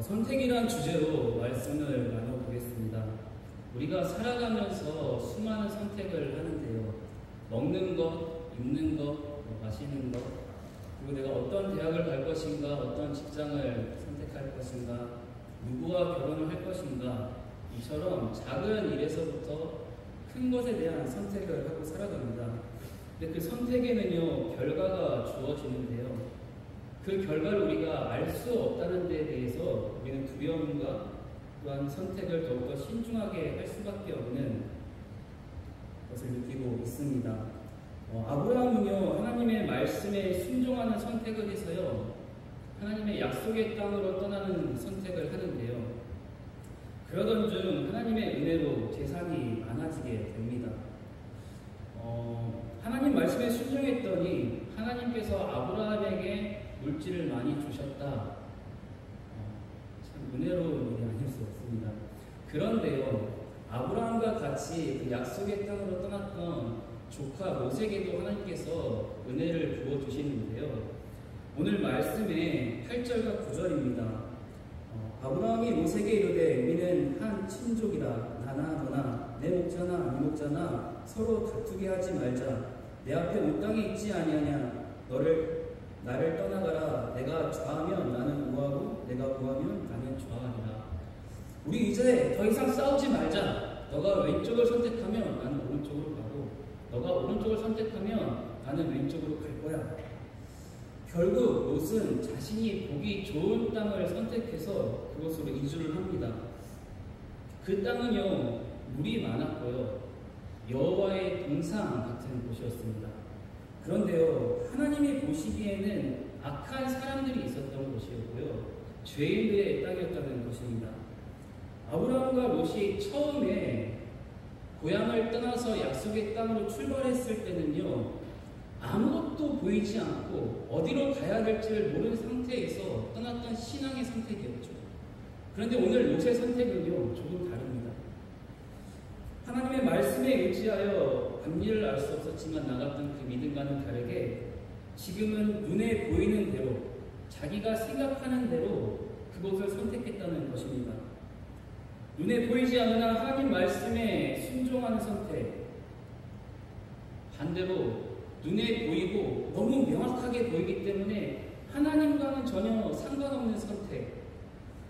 선택이란 주제로 말씀을 나눠보겠습니다. 우리가 살아가면서 수많은 선택을 하는데요. 먹는 것, 입는 것, 마시는 것, 그리고 내가 어떤 대학을 갈 것인가, 어떤 직장을 선택할 것인가, 누구와 결혼을 할 것인가, 이처럼 작은 일에서부터 큰 것에 대한 선택을 하고 살아갑니다. 근데 그 선택에는요, 결과가 주어지는데요. 그 결과를 우리가 알 수 없다는 데에 대해서 우리는 두려움과 또한 선택을 더욱더 신중하게 할 수밖에 없는 것을 느끼고 있습니다. 아브라함은요, 하나님의 말씀에 순종하는 선택을 해서요, 하나님의 약속의 땅으로 떠나는 선택을 하는데요. 그러던 중 하나님의 은혜로 재산이 많아지게 됩니다. 하나님 말씀에 순종했더니 하나님께서 아브라함에게 물질을 많이 주셨다. 참 은혜로운 일이 아닐 수 없습니다. 그런데요, 아브라함과 같이 그 약속의 땅으로 떠났던 조카 모세에게도 하나님께서 은혜를 부어주시는데요. 오늘 말씀의 8절과 9절입니다. 아브라함이 모세에게 이르되 우리는 한 친족이라 나나 너나 내 목자나 네 목자나 서로 다투게 하지 말자. 내 앞에 온 땅이 있지 아니하냐. 나를 떠나가라. 내가 좌하면 나는 우하고 내가 우하면 나는 좌하리라. 우리 이제 더 이상 싸우지 말자. 너가 왼쪽을 선택하면 나는 오른쪽으로 가고 너가 오른쪽을 선택하면 나는 왼쪽으로 갈 거야. 결국 롯은 자신이 보기 좋은 땅을 선택해서 그곳으로 이주를 합니다. 그 땅은요, 물이 많았고요, 여호와의 동상 같은 곳이었습니다. 그런데요, 하나님이 보시기에는 악한 사람들이 있었던 곳이었고요, 죄인들의 땅이었다는 것입니다. 아브라함과 롯이 처음에 고향을 떠나서 약속의 땅으로 출발했을 때는요, 아무것도 보이지 않고 어디로 가야 될지를 모르는 상태에서 떠났던 신앙의 선택이었죠. 그런데 오늘 롯의 선택은요, 조금 다릅니다. 하나님의 말씀에 의지하여 앞일을 알 수 없었지만 나갔던 그 믿음과는 다르게 지금은 눈에 보이는 대로, 자기가 생각하는 대로 그곳을 선택했다는 것입니다. 눈에 보이지 않으나 하나님 말씀에 순종하는 선택, 반대로 눈에 보이고 너무 명확하게 보이기 때문에 하나님과는 전혀 상관없는 선택.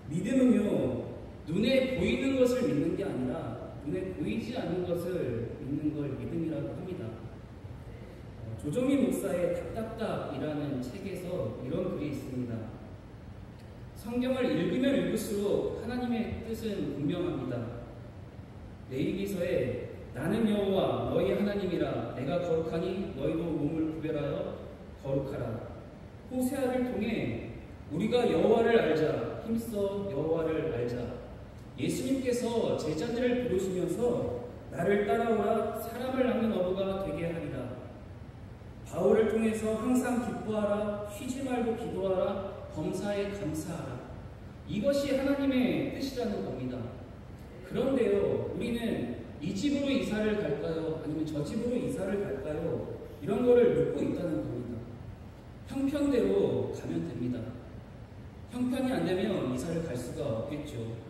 믿음은요, 눈에 보이는 것을 믿는 게 아니라 눈에 보이지 않는 것을 믿는 걸 믿음이라고 합니다. 조정민 목사의 답답답이라는 책에서 이런 글이 있습니다. 성경을 읽으면 읽을수록 하나님의 뜻은 분명합니다. 레위기서에 나는 여호와 너희 하나님이라. 내가 거룩하니 너희도 몸을 구별하여 거룩하라. 호세아를 통해 우리가 여호와를 알자, 힘써 여호와를 알자. 예수님께서 제자들을 부르시면서 나를 따라오라, 사람을 낳는 어부가 되게 하리라. 바울을 통해서 항상 기뻐하라, 쉬지 말고 기도하라, 범사에 감사하라. 이것이 하나님의 뜻이라는 겁니다. 그런데요, 우리는 이 집으로 이사를 갈까요? 아니면 저 집으로 이사를 갈까요? 이런 거를 묻고 있다는 겁니다. 형편대로 가면 됩니다. 형편이 안 되면 이사를 갈 수가 없겠죠.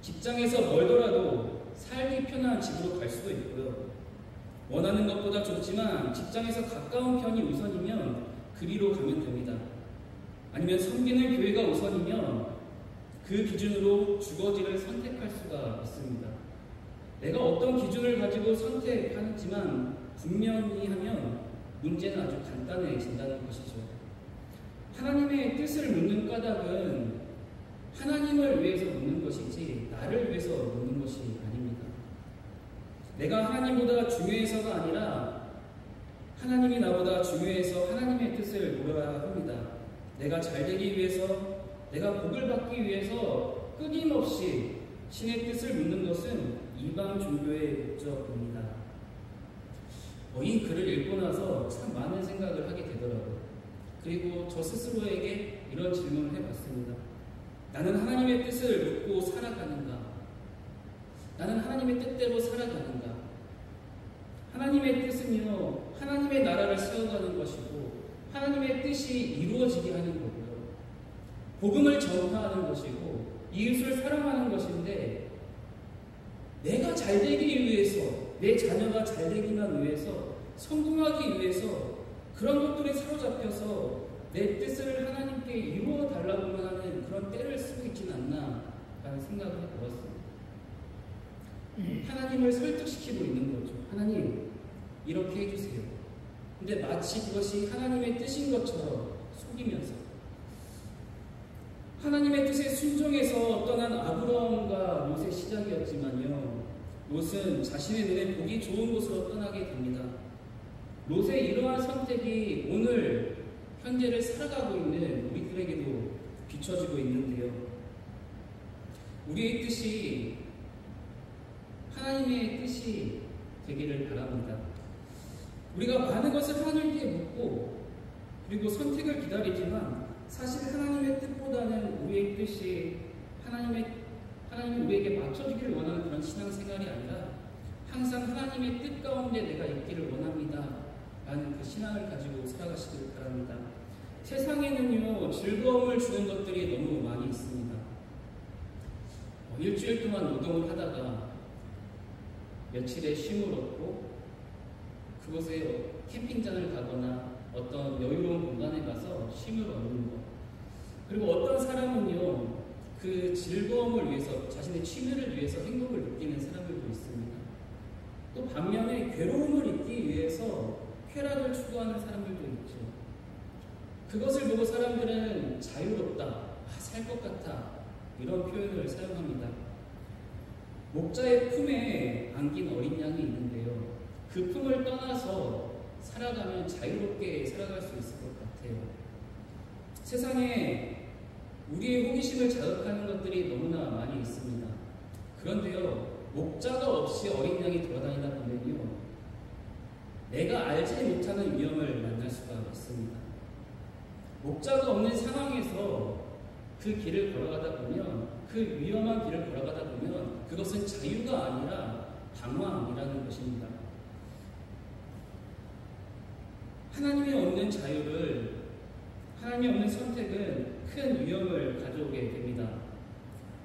직장에서 멀더라도 살기 편한 집으로 갈 수도 있고요. 원하는 것보다 좋지만 직장에서 가까운 편이 우선이면 그리로 가면 됩니다. 아니면 섬기는 교회가 우선이면 그 기준으로 주거지를 선택할 수가 있습니다. 내가 어떤 기준을 가지고 선택하는지만 분명히 하면 문제는 아주 간단해진다는 것이죠. 하나님의 뜻을 묻는 까닭은 하나님을 위해서 묻는 것이지 나를 위해서 묻는 것이 아닙니다. 내가 하나님보다 중요해서가 아니라 하나님이 나보다 중요해서 하나님의 뜻을 물어야 합니다. 내가 잘되기 위해서, 내가 복을 받기 위해서 끊임없이 신의 뜻을 묻는 것은 이방 종교의 목적입니다. 이 글을 읽고 나서 참 많은 생각을 하게 되더라고요. 그리고 저 스스로에게 이런 질문을 해봤습니다. 나는 하나님의 뜻을 묻고 살아가는가? 나는 하나님의 뜻대로 살아가는가? 하나님의 뜻은요, 하나님의 나라를 세워가는 것이고 하나님의 뜻이 이루어지게 하는 거고요. 복음을 전파하는 것이고 이웃을 사랑하는 것인데 내가 잘 되기 위해서, 내 자녀가 잘 되기만 위해서, 성공하기 위해서 그런 것들에 사로잡혀서 내 뜻을 하나님께 이루어 달라고만 하는 그런 때를 쓰고 있지는 않나 라는 생각을 해보았습니다. 하나님을 설득시키고 있는 거죠. 하나님, 이렇게 해주세요. 근데 마치 그것이 하나님의 뜻인 것처럼 속이면서 하나님의 뜻에 순종해서 떠난 아브라함과 롯의 시작이었지만요, 롯은 자신의 눈에 보기 좋은 곳으로 떠나게 됩니다. 롯의 이러한 선택이 오늘 현재를 살아가고 있는 우리들에게도 비춰지고 있는데요. 우리의 뜻이 하나님의 뜻이 되기를 바랍니다. 우리가 많은 것을 하나님께 묻고 그리고 선택을 기다리지만 사실 하나님의 뜻보다는 우리의 뜻이 하나님이 우리에게 맞춰주기를 원하는 그런 신앙생활이 아니라 항상 하나님의 뜻 가운데 내가 있기를 원합니다 라는 그 신앙을 가지고 살아가시기를 바랍니다. 세상에는요, 즐거움을 주는 것들이 너무 많이 있습니다. 일주일 동안 노동을 하다가 며칠의 쉼을 얻고 그곳에 캠핑장을 가거나 어떤 여유로운 공간에 가서 쉼을 얻는 것. 그리고 어떤 사람은요, 그 즐거움을 위해서, 자신의 취미를 위해서 행복을 느끼는 사람들도 있습니다. 또 반면에 괴로움을 잊기 위해서 쾌락을 추구하는 사람들도 있죠. 그것을 보고 사람들은 자유롭다, 살 것 같아, 이런 표현을 사용합니다. 목자의 품에 안긴 어린 양이 있는데요, 그 품을 떠나서 살아가면 자유롭게 살아갈 수 있을 것 같아요. 세상에 우리의 호기심을 자극하는 것들이 너무나 많이 있습니다. 그런데요, 목자가 없이 어린 양이 돌아다니다 보면요, 내가 알지 못하는 위험을 만날 수가 있습니다. 목자가 없는 상황에서 그 길을 걸어가다 보면, 그 위험한 길을 걸어가다 보면 그것은 자유가 아니라 방황이라는 것입니다. 하나님이 없는 자유를, 하나님이 없는 선택은 큰 위험을 가져오게 됩니다.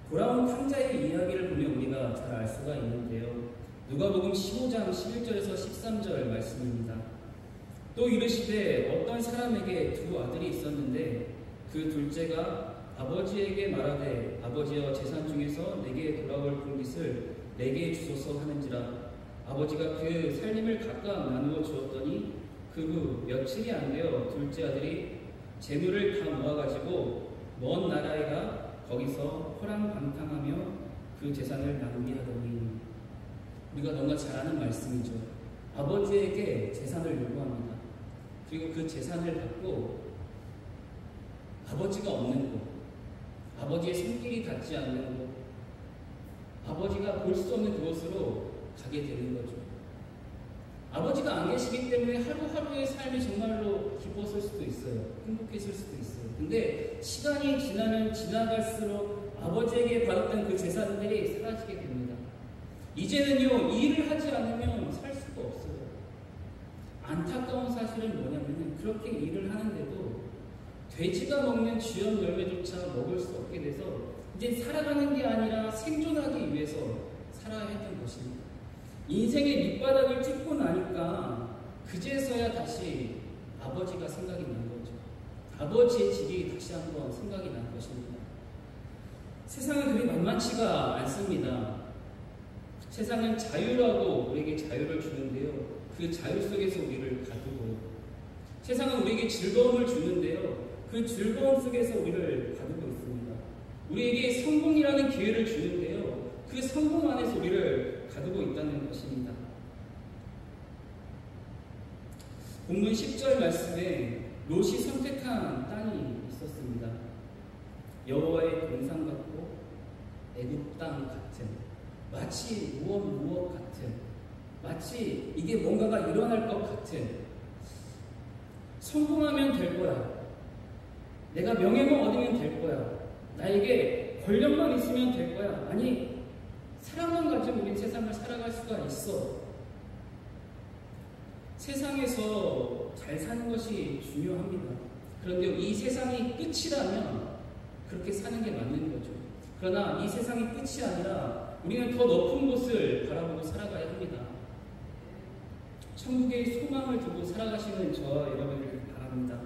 돌아온 탕자의 이야기를 보면 우리가 잘 알 수가 있는데요. 누가복음 15장 11절에서 13절 말씀입니다. 또 이르시되 어떤 사람에게 두 아들이 있었는데 그 둘째가 아버지에게 말하되 아버지여 재산 중에서 내게 돌아올 분깃을 내게 주소서 하는지라. 아버지가 그 살림을 각각 나누어 주었더니 그 후 며칠이 안 되어 둘째 아들이 재물을 다 모아가지고 먼 나라에 가 거기서 호랑방탕하며 그 재산을 낭비하더니. 우리가 너무나 잘 아는 말씀이죠. 아버지에게 재산을 요구합니다. 그리고 그 재산을 받고 아버지가 없는 곳, 아버지의 손길이 닿지 않는 곳, 아버지가 볼 수 없는 그곳으로 가게 되는 거죠. 아버지가 안 계시기 때문에 하루하루의 삶이 정말로 기뻤을 수도 있어요. 행복했을 수도 있어요. 근데 시간이 지나면 지나갈수록 아버지에게 받았던 그 재산들이 사라지게 됩니다. 이제는요, 일을 하지 않으면 살 수가 없어요. 안타까운 사실은 뭐냐면 그렇게 일을 하는데도 돼지가 먹는 쥐염 열매조차 먹을 수 없게 돼서 이제 살아가는 게 아니라 생존하기 위해서 살아야 했던 것입니다. 인생의 밑바닥을 찍고 나니까 그제서야 다시 아버지가 생각이 난 거죠. 아버지의 집이 다시 한번 생각이 난 것입니다. 세상은 그리 만만치가 않습니다. 세상은 자유라고 우리에게 자유를 주는데요, 그 자유 속에서 우리를 가두고요. 세상은 우리에게 즐거움을 주는데요, 그 즐거움 속에서 우리를 가두고 있습니다. 우리에게 성공이라는 기회를 주는데요, 그 성공 안에서 우리를 가두고 있다는 것입니다. 본문 10절 말씀에 롯이 선택한 땅이 있었습니다. 여호와의 동산 같고 애굽 땅 같은, 마치 무엇 같은, 마치 이게 뭔가가 일어날 것 같은, 성공하면 될 거야, 내가 명예만 얻으면 될 거야, 나에게 권력만 있으면 될 거야, 아니 사랑만 가지고 우린 세상을 살아갈 수가 있어. 세상에서 잘 사는 것이 중요합니다. 그런데 이 세상이 끝이라면 그렇게 사는 게 맞는 거죠. 그러나 이 세상이 끝이 아니라 우리는 더 높은 곳을 바라보고 살아가야 합니다. 천국의 소망을 두고 살아가시는 저와 여러분을 바랍니다.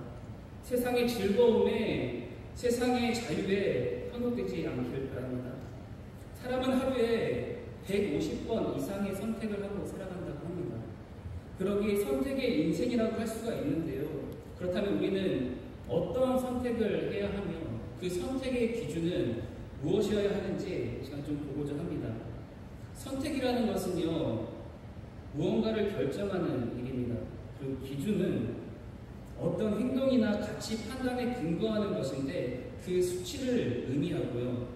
세상의 즐거움에, 세상의 자유에 현혹되지 않길 바랍니다. 사람은 하루에 150번 이상의 선택을 하고 살아간다고 합니다. 그러기에 선택의 인생이라고 할 수가 있는데요. 그렇다면 우리는 어떤 선택을 해야 하며 그 선택의 기준은 무엇이어야 하는지 제가 좀 보고자 합니다. 선택이라는 것은요, 무언가를 결정하는 일입니다. 그 기준은 어떤 행동이나 가치 판단에 근거하는 것인데 그 수치를 의미하고요.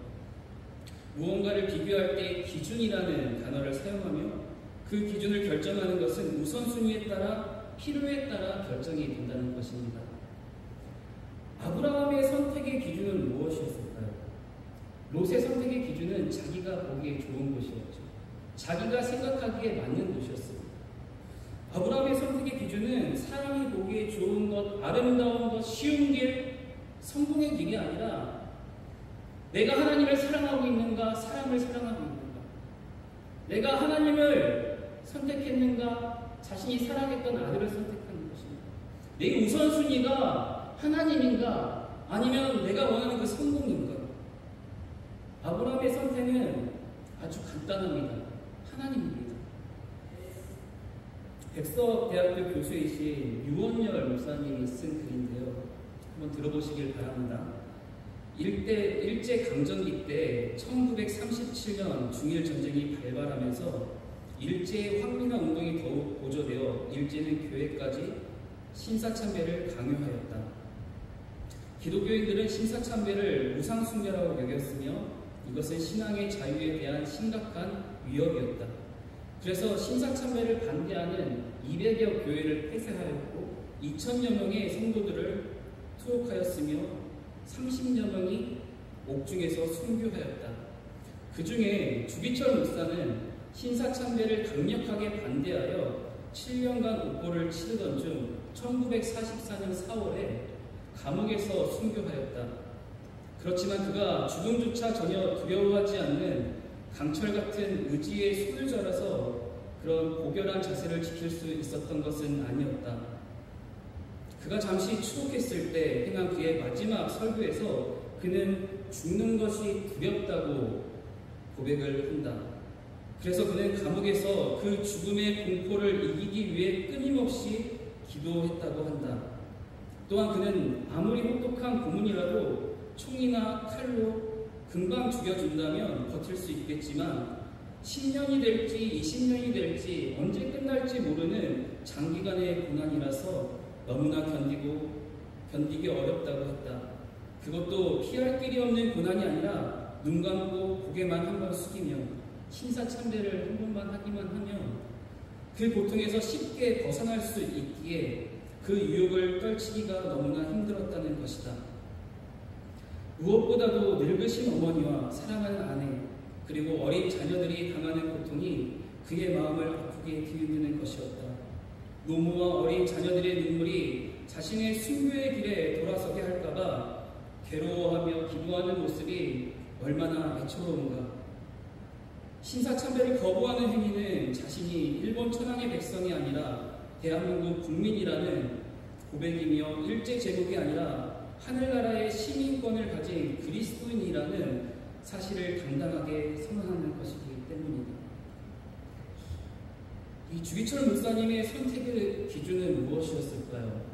무언가를 비교할 때 기준이라는 단어를 사용하며 그 기준을 결정하는 것은 우선순위에 따라 필요에 따라 결정이 된다는 것입니다. 아브라함의 선택의 기준은 무엇이었을까요? 롯의 선택의 기준은 자기가 보기에 좋은 곳이었죠. 자기가 생각하기에 맞는 곳이었습니다. 아브라함의 선택의 기준은 사람이 보기에 좋은 것, 아름다운 것, 쉬운 길, 성공의 길이 아니라 내가 하나님을 사랑하고 있는가, 사람을 사랑하고 있는가, 내가 하나님을 선택했는가, 자신이 사랑했던 아들을 선택하는 것입니다. 내 우선순위가 하나님인가, 아니면 내가 원하는 그 성공인가. 아브라함의 선택은 아주 간단합니다. 하나님입니다. 백석대학교 교수이신 유원열 목사님이 쓴 글인데요. 한번 들어보시길 바랍니다. 일제강점기 때 1937년 중일전쟁이 발발하면서 일제의 황민화 운동이 더욱 고조되어 일제는 교회까지 신사참배를 강요하였다. 기독교인들은 신사참배를 우상숭배라고 여겼으며 이것은 신앙의 자유에 대한 심각한 위협이었다. 그래서 신사참배를 반대하는 200여 교회를 폐쇄하였고 2,000여 명의 성도들을 투옥하였으며 30여 명이 옥중에서 순교하였다. 그 중에 주기철 목사는 신사참배를 강력하게 반대하여 7년간 옥보를 치르던 중 1944년 4월에 감옥에서 순교하였다. 그렇지만 그가 죽음조차 전혀 두려워하지 않는 강철 같은 의지의 소유자라서 그런 고결한 자세를 지킬 수 있었던 것은 아니었다. 그가 잠시 추억했을 때 행한 그의 마지막 설교에서 그는 죽는 것이 두렵다고 고백을 한다. 그래서 그는 감옥에서 그 죽음의 공포를 이기기 위해 끊임없이 기도했다고 한다. 또한 그는 아무리 혹독한 고문이라도 총이나 칼로 금방 죽여준다면 버틸 수 있겠지만 10년이 될지 20년이 될지 언제 끝날지 모르는 장기간의 고난이라서 너무나 견디기 어렵다고 했다. 그것도 피할 길이 없는 고난이 아니라 눈 감고 고개만 한 번 숙이며 신사참배를 한 번만 하기만 하면 그 고통에서 쉽게 벗어날 수 있기에 그 유혹을 떨치기가 너무나 힘들었다는 것이다. 무엇보다도 늙으신 어머니와 사랑하는 아내 그리고 어린 자녀들이 당하는 고통이 그의 마음을 아프게 뒤흔드는 것이었다. 노모와 어린 자녀들의 눈물이 자신의 순교의 길에 돌아서게 할까봐 괴로워하며 기도하는 모습이 얼마나 애처로운가. 신사참배를 거부하는 행위는 자신이 일본 천황의 백성이 아니라 대한민국 국민이라는 고백이며 일제 제국이 아니라 하늘나라의 시민권을 가진 그리스도인이라는 사실을 당당하게 선언하는 것이기 때문이다. 이 주기철 목사님의 선택의 기준은 무엇이었을까요?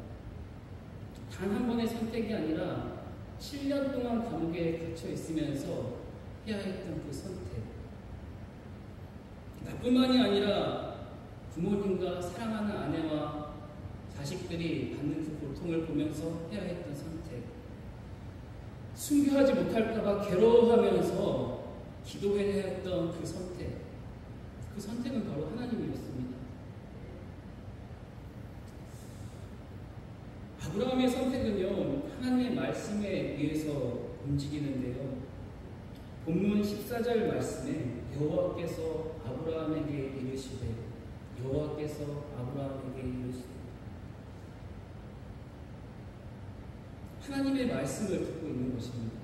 단 한 번의 선택이 아니라 7년 동안 감옥에 갇혀 있으면서 해야 했던 그 선택. 나뿐만이 아니라 부모님과 사랑하는 아내와 자식들이 받는 그 고통을 보면서 해야 했던 선택. 순교하지 못할까봐 괴로워하면서 기도해야 했던 그 선택. 그 선택은 바로 하나님이었습니다. 아브라함의 선택은요, 하나님의 말씀에 의해서 움직이는데요. 본문 14절 말씀에 여호와께서 아브라함에게 이르시되 여호와께서 아브라함에게 이르시되 하나님의 말씀을 듣고 있는 것입니다.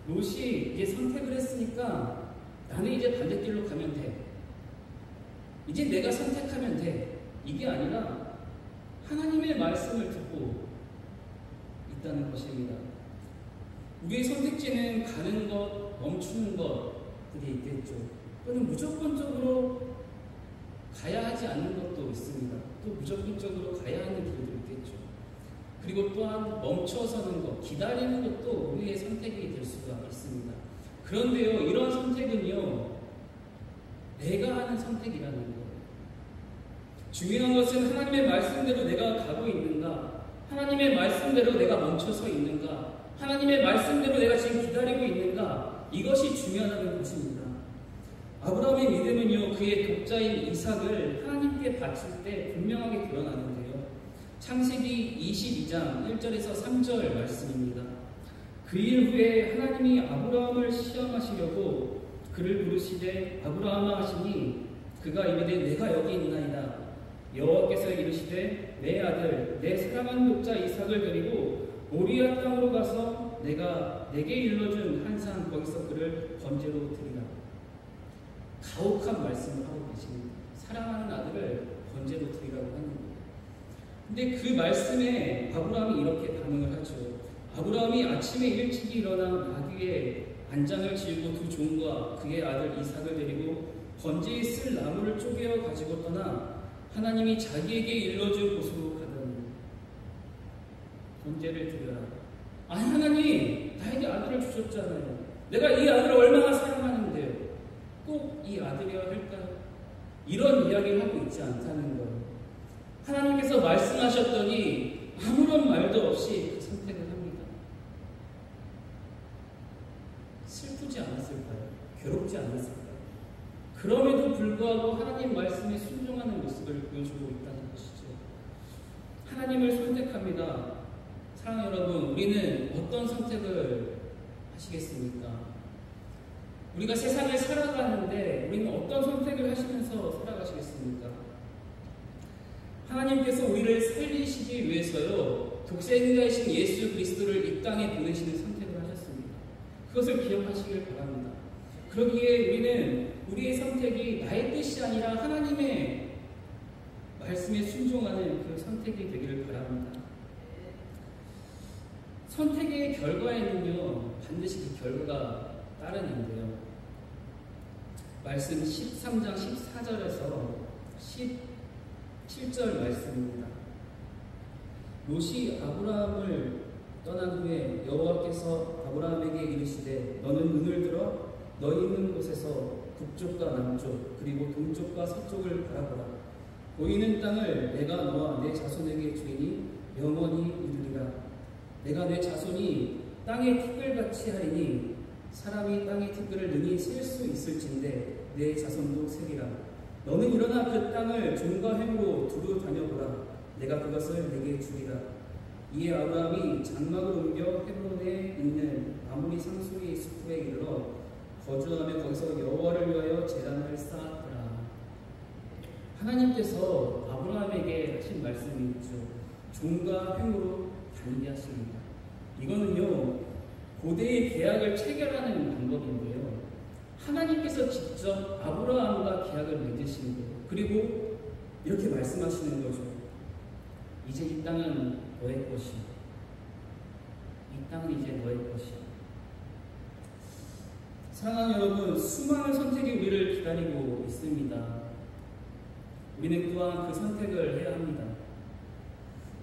롯이 이제 선택을 했으니까 나는 이제 반대길로 가면 돼. 이제 내가 선택하면 돼. 이게 아니라 하나님의 말씀을 듣고 있다는 것입니다. 우리의 선택지는 가는 것, 멈추는 것들이 있겠죠. 또는 무조건적으로 가야 하지 않는 것도 있습니다. 또 무조건적으로 가야 하는 길도 있겠죠. 그리고 또한 멈춰서는 것, 기다리는 것도 우리의 선택이 될 수가 있습니다. 그런데요, 이런 선택은요, 내가 하는 선택이라는 거예요. 중요한 것은 하나님의 말씀대로 내가 가고 있는가, 하나님의 말씀대로 내가 멈춰서 있는가, 하나님의 말씀대로 내가 지금 기다리고 있는가, 이것이 중요하다는 것입니다. 아브라함의 믿음은요, 그의 독자인 이삭을 하나님께 바칠 때 분명하게 드러나는데요. 창세기 22장 1절에서 3절 말씀입니다. 그 일 후에 하나님이 아브라함을 시험하시려고 그를 부르시되 아브라함아 하시니 그가 이르되 내가 여기 있나이다. 여호와께서 이르시되 내 아들 내 사랑하는 독자 이삭을 데리고 모리아 땅으로 가서 내가 내게 일러준 한 산 거기서 그를 번제로 드리라. 가혹한 말씀을 하고 계십니다. 사랑하는 아들을 번제로 드리라고 하는 거예요. 근데 그 말씀에 아브라함이 이렇게 반응을 하죠. 아브라함이 아침에 일찍이 일어나 나귀의 안장을 지우고 두 종과 그의 아들 이삭을 데리고 번제에 쓸 나무를 쪼개어 가지고 떠나 하나님이 자기에게 일러준 곳으로 가더니 번제를 드려라. 아니 하나님 나에게 아들을 주셨잖아요. 내가 이 아들을 얼마나 사랑하는데요. 꼭 이 아들이어야 할까요? 이런 이야기를 하고 있지 않다는 거예요. 하나님께서 말씀하셨더니 아무런 말도 없이 그 선택을 합니다. 슬프지 않았을까요? 괴롭지 않았을까요? 그럼에도 불구하고 하나님 말씀에 순종하는 모습을 보여주고 있다는 것이죠. 하나님을 선택합니다. 사랑하는 여러분, 우리는 어떤 선택을 하시겠습니까? 우리가 세상을 살아가는데 우리는 어떤 선택을 하시면서 살아가시겠습니까? 하나님께서 우리를 살리시기 위해서요, 독생자이신 예수 그리스도를 이 땅에 보내시는 선택을 하셨습니다. 그것을 기억하시길 바랍니다. 그러기에 우리는 우리의 선택이 나의 뜻이 아니라 하나님의 말씀에 순종하는 그 선택이 되기를 바랍니다. 선택의 결과에는요, 반드시 그 결과가 따르는데요. 말씀 13장 14절에서 17절 말씀입니다. 롯이 아브라함을 떠난 후에 여호와께서 아브라함에게 이르시되 너는 눈을 들어 너희 있는 곳에서 북쪽과 남쪽 그리고 동쪽과 서쪽을 바라보라. 보이는 땅을 내가 너와 내 자손에게 주이니 영원히 이르리라. 내가 내 자손이 땅의 티끌같이 하리니 사람이 땅의 티끌을 능히 셀 수 있을진데 내 자손도 세리라. 너는 일어나 그 땅을 종과 햄으로 두루 다녀보라. 내가 그것을 내게 주리라. 이에 아브라함이 장막을 옮겨 헤브론에 있는 아모리 상수리 숲에 이르러 거주하며 거기서 여호와를 위하여 제단을 쌓았더라. 하나님께서 아브라함에게 하신 말씀이 있죠. 종과 햄으로 다니게 하십니다. 이거는요, 고대의 계약을 체결하는 방법인데요. 하나님께서 직접 아브라함과 계약을 맺으시는 거예요. 그리고 이렇게 말씀하시는 거죠. 이제 이 땅은 너의 것이야. 이 땅은 이제 너의 것이야. 사랑하는 여러분, 수많은 선택이 우리를 기다리고 있습니다. 우리는 또한 그 선택을 해야 합니다.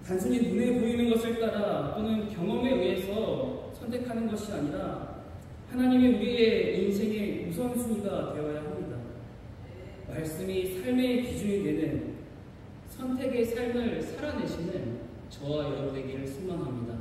단순히 눈에 보이는 것을 따라 또는 경험에 의해서 선택하는 것이 아니라 하나님이 우리의 인생의 우선순위가 되어야 합니다. 말씀이 삶의 기준이 되는 선택의 삶을 살아내시는 저와 여러분 되기를 소망합니다.